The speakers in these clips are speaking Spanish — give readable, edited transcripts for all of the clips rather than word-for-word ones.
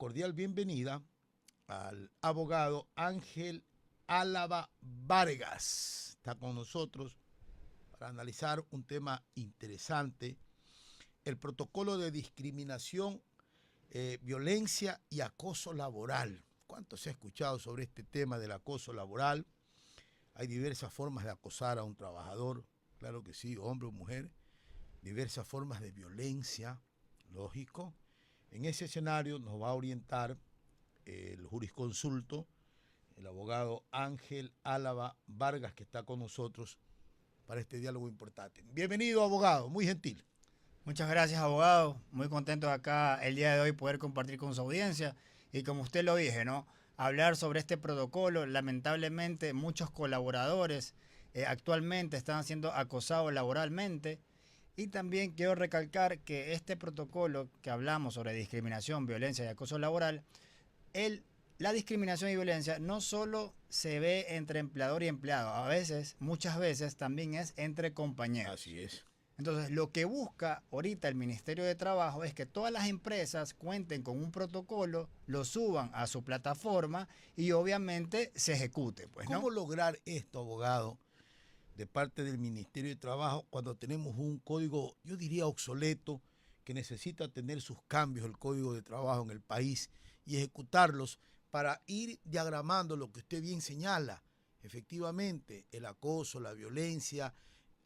cordial bienvenida al abogado Ángel Álava Vargas. Está con nosotros para analizar un tema interesante, el protocolo de discriminación, violencia y acoso laboral. ¿Cuánto se ha escuchado sobre este tema del acoso laboral? Hay diversas formas de acosar a un trabajador, claro que sí, hombre o mujer, diversas formas de violencia, lógico. En ese escenario nos va a orientar el jurisconsulto, el abogado Ángel Álava Vargas, que está con nosotros para este diálogo importante. Bienvenido, abogado, muy gentil. Muchas gracias, abogado. Muy contento de acá el día de hoy poder compartir con su audiencia. Y como usted lo dije, ¿no? Hablar sobre este protocolo. Lamentablemente, muchos colaboradores actualmente están siendo acosados laboralmente. Y también quiero recalcar que este protocolo que hablamos sobre discriminación, violencia y acoso laboral, la discriminación y violencia no solo se ve entre empleador y empleado, muchas veces también es entre compañeros. Así es. Entonces, lo que busca ahorita el Ministerio de Trabajo es que todas las empresas cuenten con un protocolo, lo suban a su plataforma y obviamente se ejecute, pues, ¿no? ¿Cómo lograr esto, abogado, de parte del Ministerio de Trabajo cuando tenemos un código, yo diría obsoleto, que necesita tener sus cambios, el Código de Trabajo en el país, y ejecutarlos para ir diagramando lo que usted bien señala? Efectivamente, el acoso, la violencia,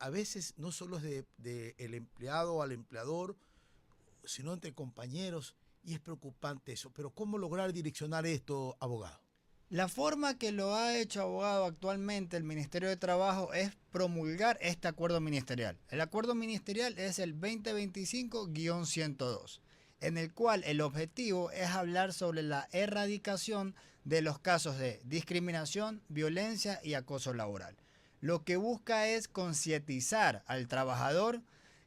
a veces no solo es de el empleado al empleador, sino entre compañeros, y es preocupante eso. Pero ¿cómo lograr direccionar esto, abogado? La forma que lo ha hecho, abogado, actualmente el Ministerio de Trabajo es promulgar este acuerdo ministerial. El acuerdo ministerial es el 2025-102, en el cual el objetivo es hablar sobre la erradicación de los casos de discriminación, violencia y acoso laboral. Lo que busca es concientizar al trabajador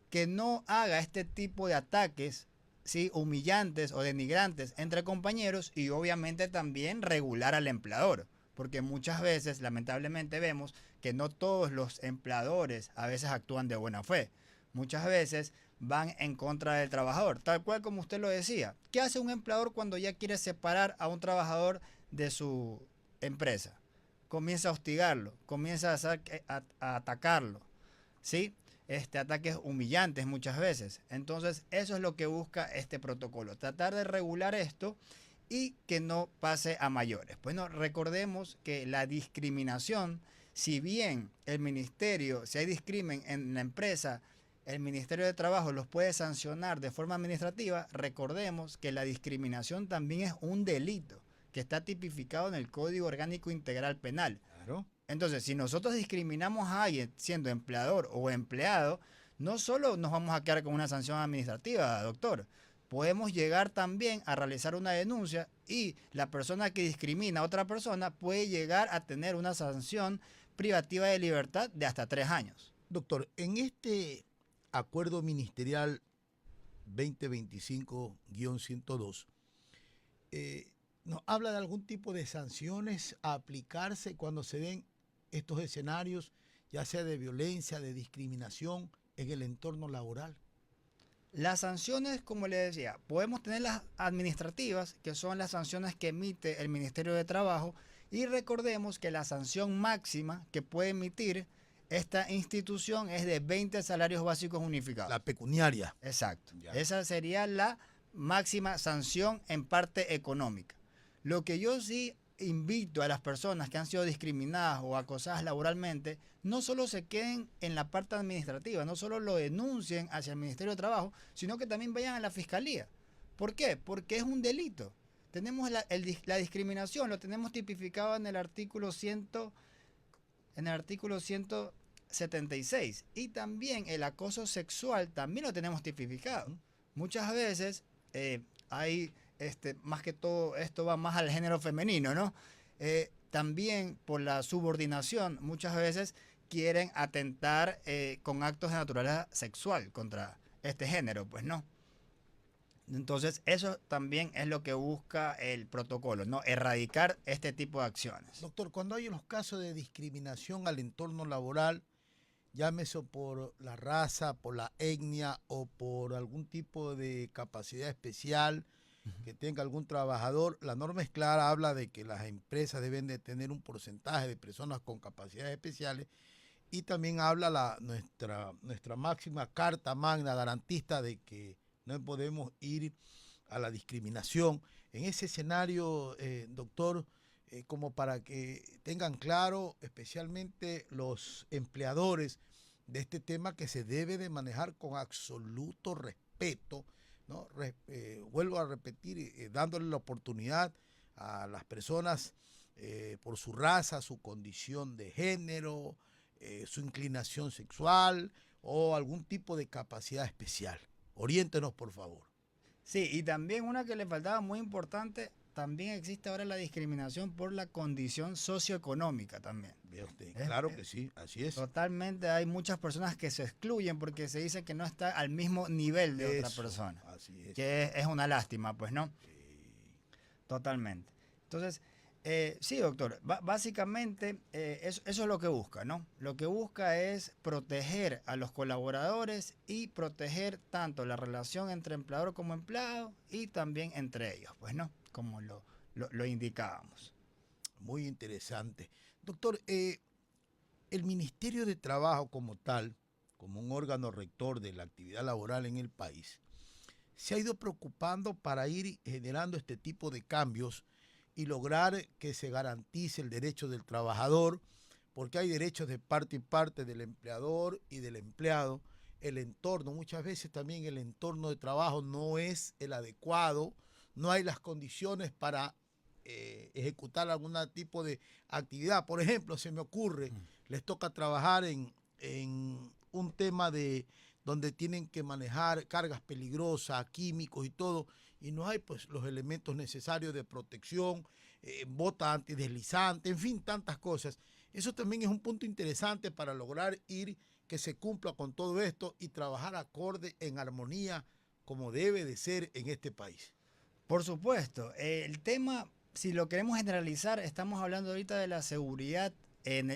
que no haga este tipo de ataques, ¿sí?, humillantes o denigrantes entre compañeros, y obviamente también regular al empleador, porque muchas veces lamentablemente vemos que no todos los empleadores a veces actúan de buena fe. Muchas veces van en contra del trabajador, tal cual como usted lo decía. ¿Qué hace un empleador cuando ya quiere separar a un trabajador de su empresa? Comienza a hostigarlo, comienza a atacarlo, ¿sí? Ataques humillantes muchas veces. Entonces, eso es lo que busca este protocolo, tratar de regular esto y que no pase a mayores. Bueno, recordemos que la discriminación, si bien el ministerio, si hay discrimen en la empresa, el Ministerio de Trabajo los puede sancionar de forma administrativa. Recordemos que la discriminación también es un delito que está tipificado en el Código Orgánico Integral Penal. Claro. Entonces, si nosotros discriminamos a alguien siendo empleador o empleado, no solo nos vamos a quedar con una sanción administrativa, doctor. Podemos llegar también a realizar una denuncia y la persona que discrimina a otra persona puede llegar a tener una sanción privativa de libertad de hasta 3 años. Doctor, en este acuerdo ministerial 2025-102, ¿nos habla de algún tipo de sanciones a aplicarse cuando se den estos escenarios, ya sea de violencia, de discriminación en el entorno laboral? Las sanciones, como le decía, podemos tener las administrativas, que son las sanciones que emite el Ministerio de Trabajo, y recordemos que la sanción máxima que puede emitir esta institución es de 20 salarios básicos unificados. La pecuniaria. Exacto. Ya. Esa sería la máxima sanción en parte económica. Lo que yo sí invito a las personas que han sido discriminadas o acosadas laboralmente, no solo se queden en la parte administrativa, no solo lo denuncien hacia el Ministerio de Trabajo, sino que también vayan a la Fiscalía. ¿Por qué? Porque es un delito. Tenemos la discriminación, lo tenemos tipificado en el artículo 176, y también el acoso sexual también lo tenemos tipificado. Muchas veces hay, más que todo, esto va más al género femenino, ¿no? También por la subordinación, muchas veces quieren atentar con actos de naturaleza sexual contra este género, pues no. Entonces, eso también es lo que busca el protocolo, ¿no? Erradicar este tipo de acciones. Doctor, cuando hay los casos de discriminación al entorno laboral, llámese por la raza, por la etnia o por algún tipo de capacidad especial, que tenga algún trabajador. La norma es clara, habla de que las empresas deben de tener un porcentaje de personas con capacidades especiales, y también habla nuestra máxima carta magna garantista de que no podemos ir a la discriminación. En ese escenario, doctor, como para que tengan claro, especialmente los empleadores, de este tema, que se debe de manejar con absoluto respeto, ¿no? Vuelvo a repetir, dándole la oportunidad a las personas por su raza, su condición de género, su inclinación sexual o algún tipo de capacidad especial. Oriéntenos, por favor. Sí, y también una que le faltaba muy importante, también existe ahora la discriminación por la condición socioeconómica también. Vea usted, claro que sí, así es. Totalmente, hay muchas personas que se excluyen porque se dice que no está al mismo nivel de otra persona. Así es. Que es una lástima, pues, ¿no? Totalmente. Entonces, sí, doctor, básicamente eso es lo que busca, ¿no? Lo que busca es proteger a los colaboradores y proteger tanto la relación entre empleador como empleado y también entre ellos, pues, ¿no? Como lo indicábamos. Muy interesante. Doctor, el Ministerio de Trabajo como tal, como un órgano rector de la actividad laboral en el país, se ha ido preocupando para ir generando este tipo de cambios y lograr que se garantice el derecho del trabajador, porque hay derechos de parte y parte del empleador y del empleado. El entorno, muchas veces también el entorno de trabajo no es el adecuado, no hay las condiciones para ejecutar algún tipo de actividad. Por ejemplo, se me ocurre, les toca trabajar en un tema de donde tienen que manejar cargas peligrosas, químicos y todo, y no hay pues los elementos necesarios de protección, botas antideslizantes, en fin, tantas cosas. Eso también es un punto interesante para lograr que se cumpla con todo esto y trabajar acorde, en armonía, como debe de ser en este país. Por supuesto, el tema, si lo queremos generalizar, estamos hablando ahorita de la seguridad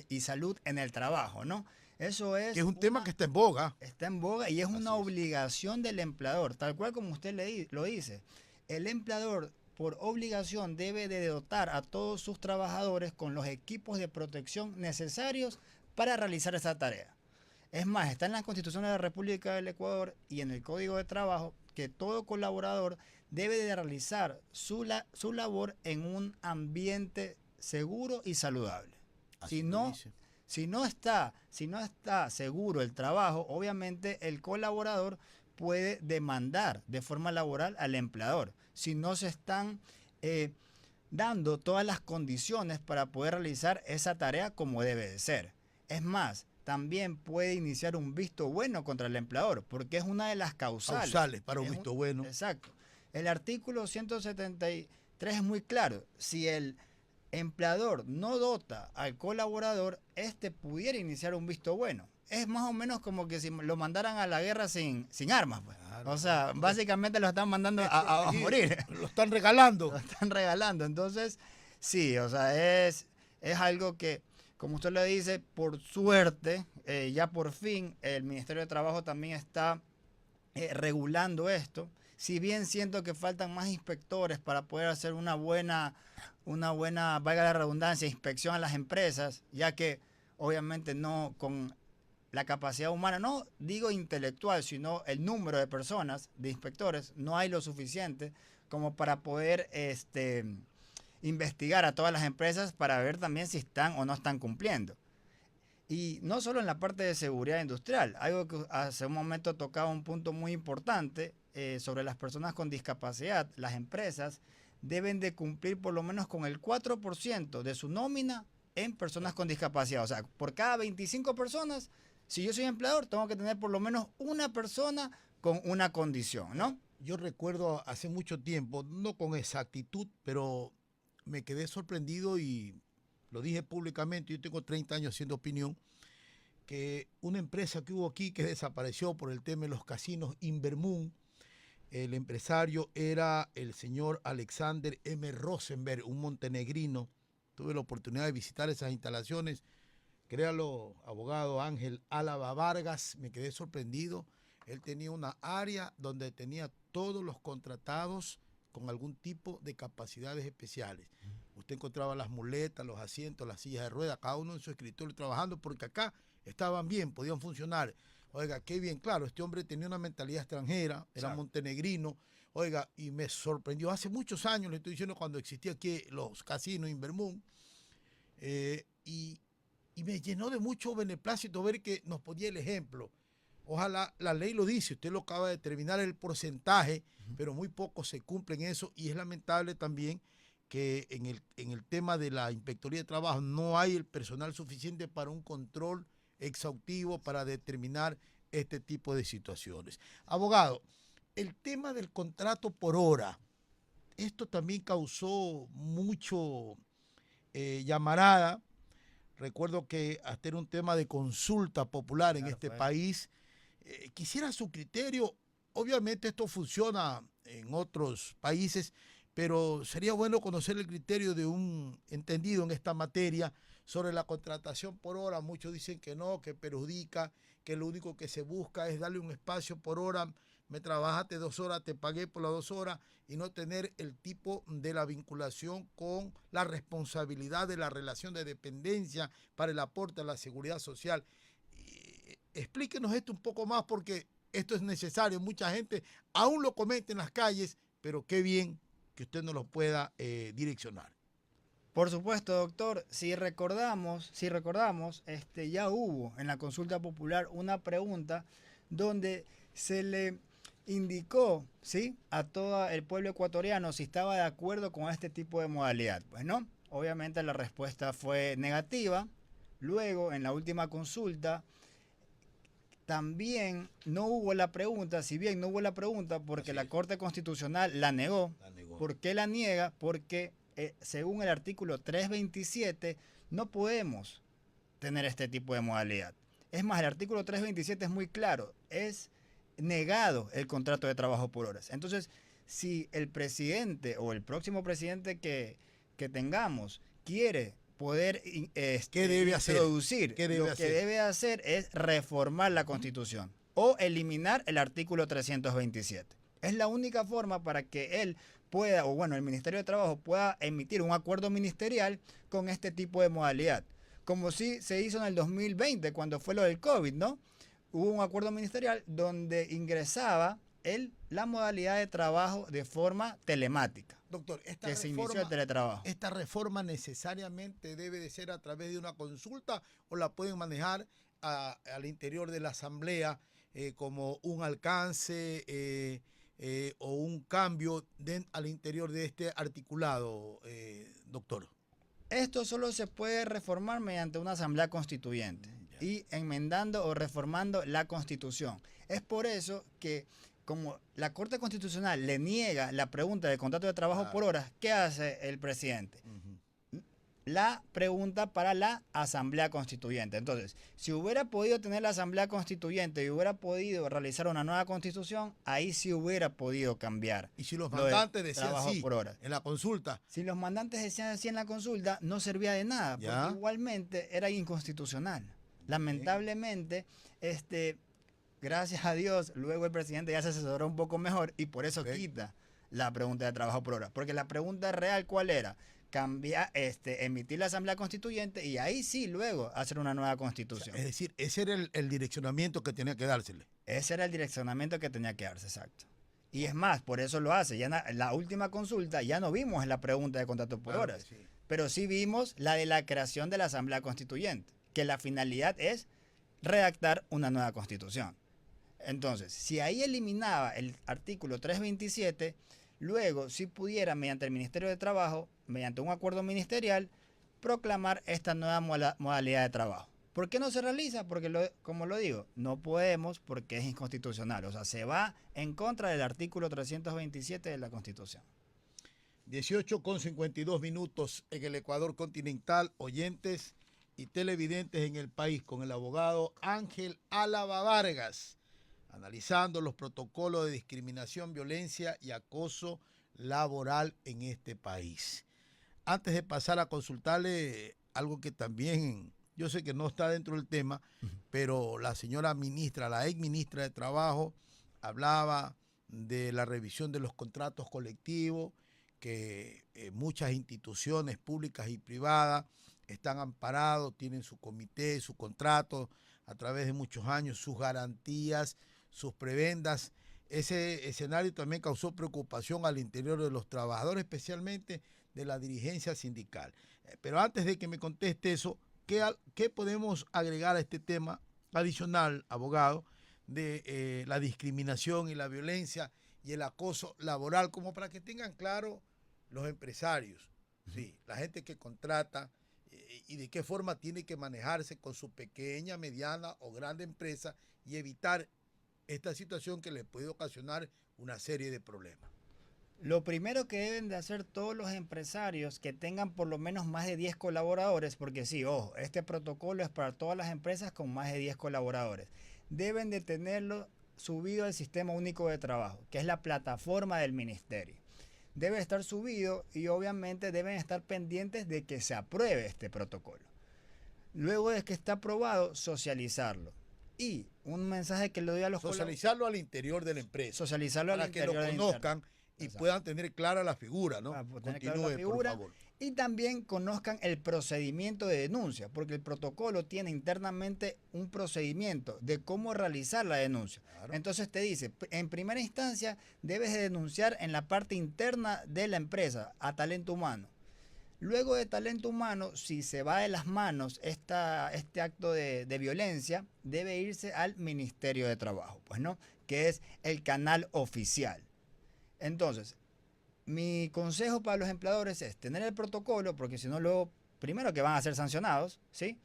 y salud en el trabajo, ¿no? Eso es... Que es un tema que está en boga. Está en boga y es una obligación del empleador, tal cual como usted lo dice. El empleador, por obligación, debe de dotar a todos sus trabajadores con los equipos de protección necesarios para realizar esa tarea. Es más, está en la Constitución de la República del Ecuador y en el Código de Trabajo que todo colaborador debe de realizar su labor en un ambiente seguro y saludable. Si no está seguro el trabajo, obviamente el colaborador puede demandar de forma laboral al empleador. Si no se están dando todas las condiciones para poder realizar esa tarea como debe de ser. Es más, también puede iniciar un visto bueno contra el empleador, porque es una de las causales para un visto bueno. Exacto. El artículo 173 es muy claro. Si el empleador no dota al colaborador, este pudiera iniciar un visto bueno. Es más o menos como que si lo mandaran a la guerra sin armas, pues. Claro. O sea, básicamente lo están mandando a morir. Lo están regalando. Lo están regalando. Entonces, sí, o sea, es algo que, como usted lo dice, por suerte, ya por fin el Ministerio de Trabajo también está regulando esto. Si bien siento que faltan más inspectores para poder hacer una buena, valga la redundancia, inspección a las empresas, ya que obviamente no con la capacidad humana, no digo intelectual, sino el número de personas, de inspectores, no hay lo suficiente como para poder investigar a todas las empresas para ver también si están o no están cumpliendo. Y no solo en la parte de seguridad industrial, algo que hace un momento tocaba un punto muy importante sobre las personas con discapacidad. Las empresas deben de cumplir por lo menos con el 4% de su nómina en personas con discapacidad. O sea, por cada 25 personas, si yo soy empleador, tengo que tener por lo menos una persona con una condición, ¿no? Yo recuerdo hace mucho tiempo, no con exactitud, pero me quedé sorprendido y lo dije públicamente, yo tengo 30 años haciendo opinión, que una empresa que hubo aquí que desapareció por el tema de los casinos, Invermoon, el empresario era el señor Alexander M. Rosenberg, un montenegrino. Tuve la oportunidad de visitar esas instalaciones. Créalo, abogado Ángel Álava Vargas, me quedé sorprendido. Él tenía una área donde tenía todos los contratados con algún tipo de capacidades especiales. Usted encontraba las muletas, los asientos, las sillas de ruedas, cada uno en su escritorio trabajando, porque acá estaban bien, podían funcionar. Oiga, qué bien, claro, este hombre tenía una mentalidad extranjera, era montenegrino, oiga, y me sorprendió, hace muchos años, le estoy diciendo, cuando existía aquí los casinos en Vermont, y me llenó de mucho beneplácito ver que nos ponía el ejemplo. Ojalá, la ley lo dice, usted lo acaba de determinar el porcentaje, pero muy poco se cumple en eso, y es lamentable también que en el tema de la Inspectoría de Trabajo no hay el personal suficiente para un control exhaustivo para determinar este tipo de situaciones. Abogado, el tema del contrato por hora, esto también causó mucho llamarada. Recuerdo que hasta era un tema de consulta popular en este país. Quisiera su criterio. Obviamente esto funciona en otros países, pero sería bueno conocer el criterio de un entendido en esta materia sobre la contratación por hora. Muchos dicen que no, que perjudica, que lo único que se busca es darle un espacio por hora. Me trabajaste 2 horas, te pagué por las 2 horas, y no tener el tipo de la vinculación con la responsabilidad de la relación de dependencia para el aporte a la seguridad social. Explíquenos esto un poco más, porque esto es necesario. Mucha gente aún lo comete en las calles, pero qué bien que usted nos lo pueda direccionar. Por supuesto, doctor. Si recordamos, ya hubo en la consulta popular una pregunta donde se le indicó, ¿sí?, a todo el pueblo ecuatoriano si estaba de acuerdo con este tipo de modalidad. Pues no, obviamente la respuesta fue negativa. Luego, en la última consulta, también no hubo la pregunta, si bien no hubo la pregunta porque la Corte Constitucional la negó. ¿Por qué la niega? Porque según el artículo 327 no podemos tener este tipo de modalidad. Es más, el artículo 327 es muy claro, es negado el contrato de trabajo por horas. Entonces, si el presidente o el próximo presidente que tengamos quiere poder ¿qué debe introducir, hacer? lo que debe hacer es reformar la Constitución o eliminar el artículo 327. Es la única forma para que él pueda, o bueno, el Ministerio de Trabajo pueda emitir un acuerdo ministerial con este tipo de modalidad. Como sí se hizo en el 2020, cuando fue lo del COVID, ¿no? Hubo un acuerdo ministerial donde ingresaba la modalidad de trabajo de forma telemática. Doctor, se inició el teletrabajo. ¿Esta reforma necesariamente debe de ser a través de una consulta o la pueden manejar al interior de la Asamblea como un alcance o un cambio al interior de este articulado, doctor? Esto solo se puede reformar mediante una Asamblea Constituyente y enmendando o reformando la Constitución. Es por eso que, como la Corte Constitucional le niega la pregunta del contrato de trabajo por horas, ¿qué hace el presidente? La pregunta para la Asamblea Constituyente. Entonces, si hubiera podido tener la Asamblea Constituyente y hubiera podido realizar una nueva Constitución, ahí sí hubiera podido cambiar. Y si los mandantes decían sí por horas en la consulta. Si los mandantes decían así en la consulta, no servía de nada, porque igualmente era inconstitucional. Lamentablemente, gracias a Dios, luego el presidente ya se asesoró un poco mejor y por eso quita la pregunta de trabajo por hora. Porque la pregunta real, ¿cuál era? Emitir la Asamblea Constituyente y ahí sí luego hacer una nueva Constitución. O sea, es decir, ese era el direccionamiento que tenía que dársele. Ese era el direccionamiento que tenía que darse, exacto. Y es más, por eso lo hace. Ya en la última consulta ya no vimos la pregunta de contrato por horas, pero sí vimos la de la creación de la Asamblea Constituyente, que la finalidad es redactar una nueva Constitución. Entonces, si ahí eliminaba el artículo 327, luego sí pudiera, mediante el Ministerio de Trabajo, mediante un acuerdo ministerial, proclamar esta nueva modalidad de trabajo. ¿Por qué no se realiza? Porque, como lo digo, no podemos porque es inconstitucional. O sea, se va en contra del artículo 327 de la Constitución. 18:52 en el Ecuador continental, oyentes y televidentes en el país, con el abogado Ángel Álava Vargas, analizando los protocolos de discriminación, violencia y acoso laboral en este país. Antes de pasar a consultarle algo que también yo sé que no está dentro del tema, pero la señora ministra, la ex ministra de Trabajo, hablaba de la revisión de los contratos colectivos, que muchas instituciones públicas y privadas están amparados, tienen su comité, su contrato a través de muchos años, sus garantías, sus prebendas. Ese escenario también causó preocupación al interior de los trabajadores, especialmente de la dirigencia sindical. Pero antes de que me conteste eso, ¿qué podemos agregar a este tema adicional, abogado, de la discriminación y la violencia y el acoso laboral, como para que tengan claro los empresarios, sí, la gente que contrata y de qué forma tiene que manejarse con su pequeña, mediana o grande empresa y evitar esta situación que le puede ocasionar una serie de problemas? Lo primero que deben de hacer todos los empresarios que tengan por lo menos más de 10 colaboradores, porque sí, ojo, este protocolo es para todas las empresas con más de 10 colaboradores, deben de tenerlo subido al Sistema Único de Trabajo, que es la plataforma del ministerio. Debe estar subido y obviamente deben estar pendientes de que se apruebe este protocolo. Luego de que está aprobado, socializarlo. Y un mensaje que le doy a los socializarlo al interior de la empresa. Socializarlo al interior para que lo conozcan y puedan tener clara la figura, ¿no? Continúe, por favor. Y también conozcan el procedimiento de denuncia, porque el protocolo tiene internamente un procedimiento de cómo realizar la denuncia. Claro. Entonces te dice, en primera instancia debes de denunciar en la parte interna de la empresa a talento humano. Luego de talento humano, si se va de las manos este acto de violencia, debe irse al Ministerio de Trabajo, pues, ¿no? Que es el canal oficial. Entonces, mi consejo para los empleadores es tener el protocolo, porque si no, luego, primero que van a ser sancionados, ¿sí?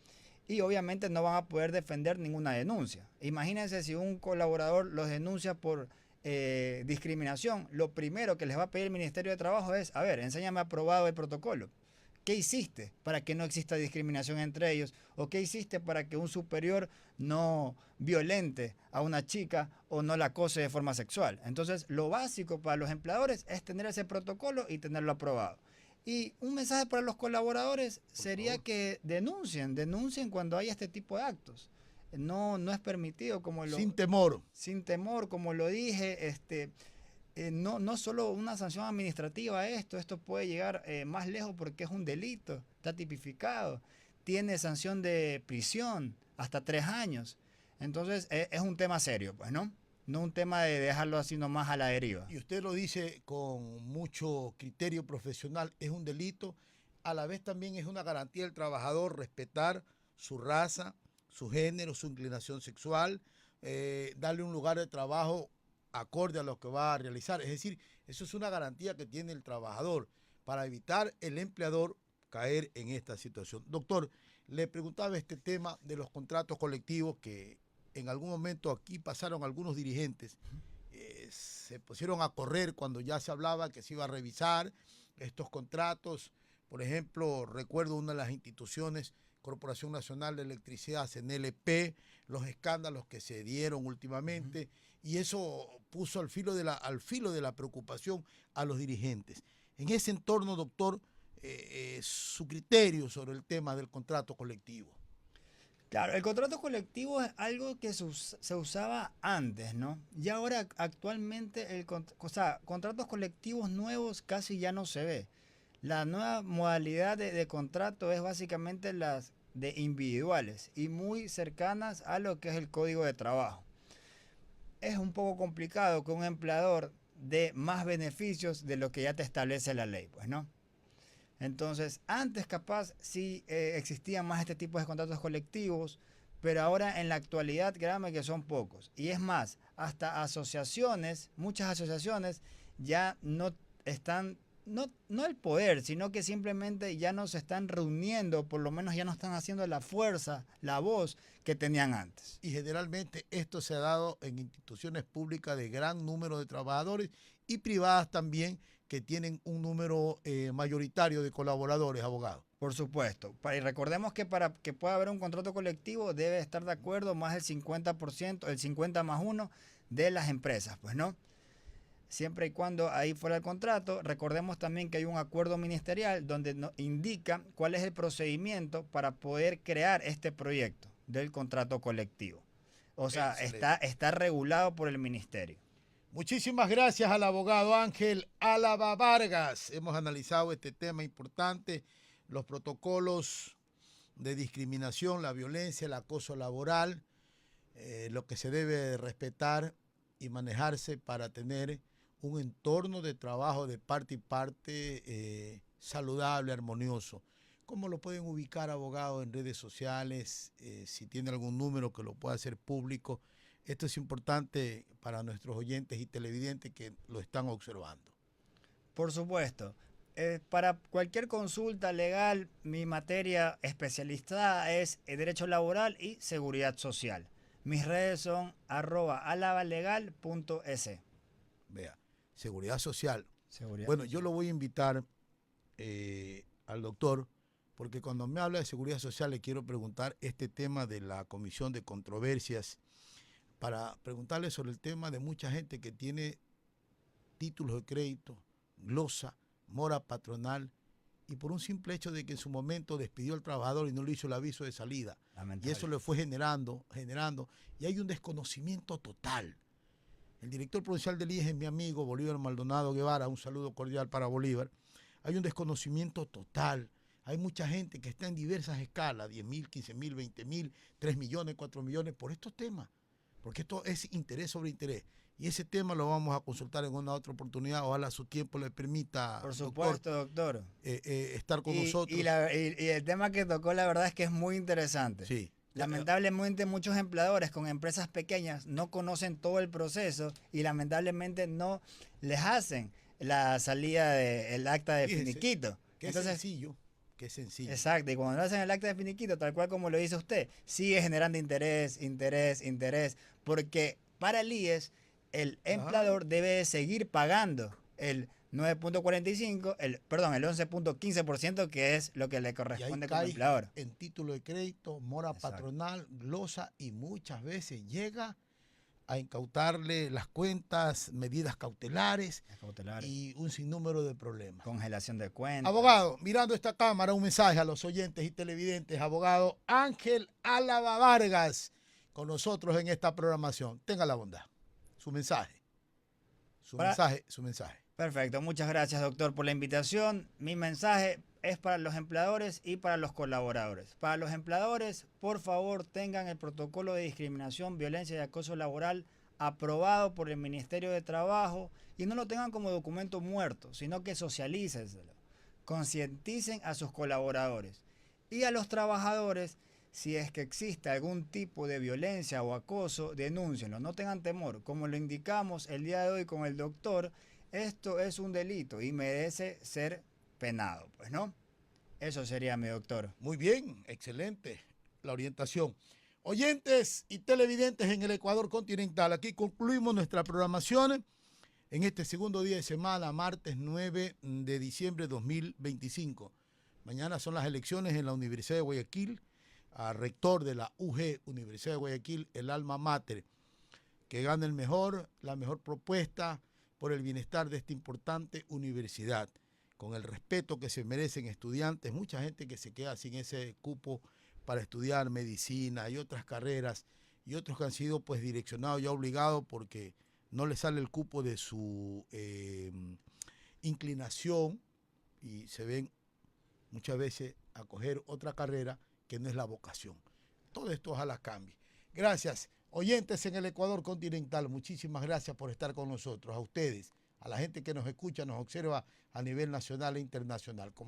Y obviamente no van a poder defender ninguna denuncia. Imagínense si un colaborador los denuncia por discriminación, lo primero que les va a pedir el Ministerio de Trabajo es, a ver, enséñame aprobado el protocolo. ¿Qué hiciste para que no exista discriminación entre ellos? ¿O qué hiciste para que un superior no violente a una chica o no la acose de forma sexual? Entonces, lo básico para los empleadores es tener ese protocolo y tenerlo aprobado. Y un mensaje para los colaboradores sería que denuncien cuando hay este tipo de actos. No es permitido sin temor. Sin temor, como lo dije, no solo una sanción administrativa esto puede llegar más lejos porque es un delito, está tipificado, tiene sanción de prisión hasta 3 años. Entonces es un tema serio, pues, ¿no? No un tema de dejarlo así nomás a la deriva. Y usted lo dice con mucho criterio profesional, es un delito, a la vez también es una garantía del trabajador respetar su raza, su género, su inclinación sexual, darle un lugar de trabajo acorde a lo que va a realizar. Es decir, eso es una garantía que tiene el trabajador para evitar el empleador caer en esta situación. Doctor, le preguntaba este tema de los contratos colectivos que en algún momento aquí pasaron algunos dirigentes, se pusieron a correr cuando ya se hablaba que se iba a revisar estos contratos. Por ejemplo, recuerdo una de las instituciones, Corporación Nacional de Electricidad, CNLP, los escándalos que se dieron últimamente, y eso puso al filo de la preocupación a los dirigentes. En ese entorno, doctor, su criterio sobre el tema del contrato colectivo. Claro, el contrato colectivo es algo que se usaba antes, ¿no? Y ahora actualmente, contratos colectivos nuevos casi ya no se ve. La nueva modalidad de contrato es básicamente las de individuales y muy cercanas a lo que es el código de trabajo. Es un poco complicado que un empleador dé más beneficios de lo que ya te establece la ley, pues, ¿no? Entonces, antes capaz sí existían más este tipo de contratos colectivos, pero ahora en la actualidad, créanme que son pocos. Y es más, hasta asociaciones, muchas asociaciones ya no están, no el poder, sino que simplemente ya no se están reuniendo, por lo menos ya no están haciendo la fuerza, la voz que tenían antes. Y generalmente esto se ha dado en instituciones públicas de gran número de trabajadores y privadas también, que tienen un número mayoritario de colaboradores, abogados. Por supuesto. Y recordemos que para que pueda haber un contrato colectivo debe estar de acuerdo más del 50%, el 50 más 1 de las empresas, pues, ¿no? Siempre y cuando ahí fuera el contrato, recordemos también que hay un acuerdo ministerial donde indica cuál es el procedimiento para poder crear este proyecto del contrato colectivo. O sea, está regulado por el ministerio. Muchísimas gracias al abogado Ángel Álava Vargas. Hemos analizado este tema importante, los protocolos de discriminación, la violencia, el acoso laboral, lo que se debe respetar y manejarse para tener un entorno de trabajo de parte y parte saludable, armonioso. ¿Cómo lo pueden ubicar, abogado, en redes sociales? Si tiene algún número que lo pueda hacer público. Esto es importante para nuestros oyentes y televidentes que lo están observando. Por supuesto. Para cualquier consulta legal, mi materia especializada es Derecho Laboral y Seguridad Social. Mis redes son @alabalegal.es. Vea, Seguridad Social. Seguridad Bueno, social. yo lo voy a invitar al doctor, porque cuando me habla de Seguridad Social le quiero preguntar este tema de la Comisión de Controversias, para preguntarle sobre el tema de mucha gente que tiene títulos de crédito, glosa, mora patronal, y por un simple hecho de que en su momento despidió al trabajador y no le hizo el aviso de salida. Lamentable. Y eso le fue generando, y hay un desconocimiento total. El director provincial del IES es mi amigo Bolívar Maldonado Guevara, un saludo cordial para Bolívar. Hay un desconocimiento total. Hay mucha gente que está en diversas escalas, 10.000, 15.000, 20.000, 3 millones, 4 millones, por estos temas. Porque esto es interés sobre interés. Y ese tema lo vamos a consultar en una otra oportunidad. Ojalá su tiempo le permita, Por supuesto, doctor. Estar con nosotros. Y el tema que tocó, la verdad es que es muy interesante. Sí. Lamentablemente muchos empleadores con empresas pequeñas no conocen todo el proceso y lamentablemente no les hacen la salida del acta de finiquito. Qué sencillo. Qué sencillo. Exacto, y cuando no hacen el acta de finiquito, tal cual como lo dice usted, sigue generando interés, porque para el IES el empleador debe seguir pagando el 9.45, el 11.15%, que es lo que le corresponde como empleador. En título de crédito, mora patronal, glosa, y muchas veces llega a incautarle las cuentas, medidas cautelares y un sinnúmero de problemas. Congelación de cuentas. Abogado, mirando esta cámara, un mensaje a los oyentes y televidentes. Abogado Ángel Álava Vargas, con nosotros en esta programación. Tenga la bondad. Su mensaje. Su mensaje. Perfecto, muchas gracias, doctor, por la invitación. Mi mensaje es para los empleadores y para los colaboradores. Para los empleadores, por favor, tengan el protocolo de discriminación, violencia y acoso laboral aprobado por el Ministerio de Trabajo y no lo tengan como documento muerto, sino que socialícenselo. Concienticen a sus colaboradores. Y a los trabajadores, si es que existe algún tipo de violencia o acoso, denúncienlo. No tengan temor. Como lo indicamos el día de hoy con el doctor, esto es un delito y merece ser penado, pues, ¿no? Eso sería, mi doctor. Muy bien, excelente la orientación. Oyentes y televidentes en el Ecuador continental, aquí concluimos nuestra programación en este segundo día de semana, martes 9 de diciembre de 2025. Mañana son las elecciones en la Universidad de Guayaquil, a rector de la UG, Universidad de Guayaquil, el alma mater, que gane el mejor, la mejor propuesta por el bienestar de esta importante universidad, con el respeto que se merecen estudiantes, mucha gente que se queda sin ese cupo para estudiar medicina y otras carreras, y otros que han sido pues direccionados ya obligados porque no les sale el cupo de su inclinación y se ven muchas veces a coger otra carrera que no es la vocación. Todo esto ojalá cambie. Gracias. Oyentes en el Ecuador continental, muchísimas gracias por estar con nosotros. A ustedes, a la gente que nos escucha, nos observa a nivel nacional e internacional. Como